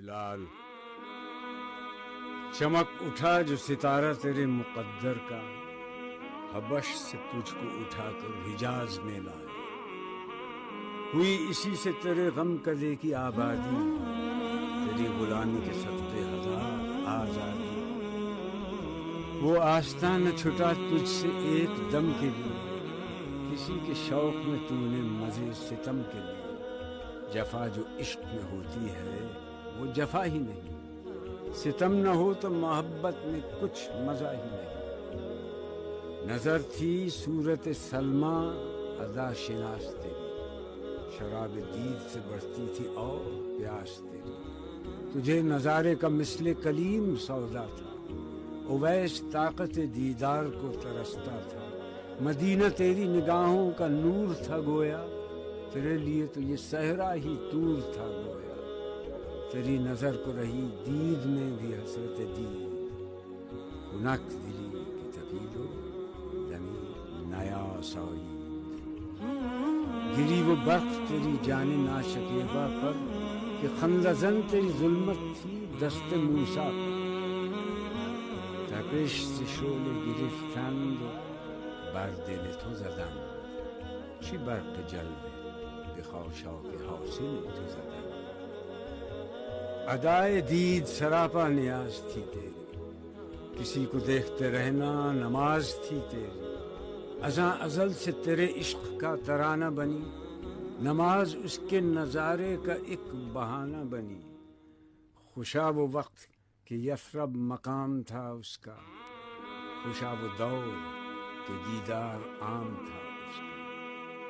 بلال، چمک اٹھا جو ستارہ تیرے مقدر کا، حبش سے تجھ کو اٹھا کر حجاز میں لائے، ہوئی اسی سے تیرے غم کدے کی آبادی، تیری غلامی کے صدقے ہزار آزادی۔ وہ آستہ نہ چھٹا تجھ سے ایک دم کے لیے، کسی کے شوق میں تو نے مزے ستم کے لیے۔ جفا جو عشق میں ہوتی ہے وہ جفا ہی نہیں، ستم نہ ہو تو محبت میں کچھ مزہ ہی نہیں۔ نظر تھی صورت سلمیٰ ادا شناس تیری، شراب دید سے بڑھتی تھی اور پیاس تیری۔ تجھے نظارے کا مثل کلیم سودا تھا، اویس طاقت دیدار کو ترستا تھا۔ مدینہ تیری نگاہوں کا نور تھا گویا، تیرے لیے تو یہ صحرا ہی طور تھا گویا۔ تیری نظر کو رہی دید میں بھی حسرت دید، خنک دلی کی تقیدو دمی نیا سعید۔ گری وہ برق تیری جان ناشکیبہ پر کہ خندہ زن تیری ظلمت تھی دست موسیٰ پر۔ تپش ز شعله گرفتند و بر دل تو زدند، چی برق جلوه به خاشاک حاصل تو زدند۔ ادائے دید سراپا نیاز تھی تیری، کسی کو دیکھتے رہنا نماز تھی تیری۔ ازاں ازل سے تیرے عشق کا ترانہ بنی، نماز اس کے نظارے کا ایک بہانہ بنی۔ خوشا وہ وقت کہ یثرب مقام تھا اس کا، خوشا وہ دور کہ دیدار عام تھا۔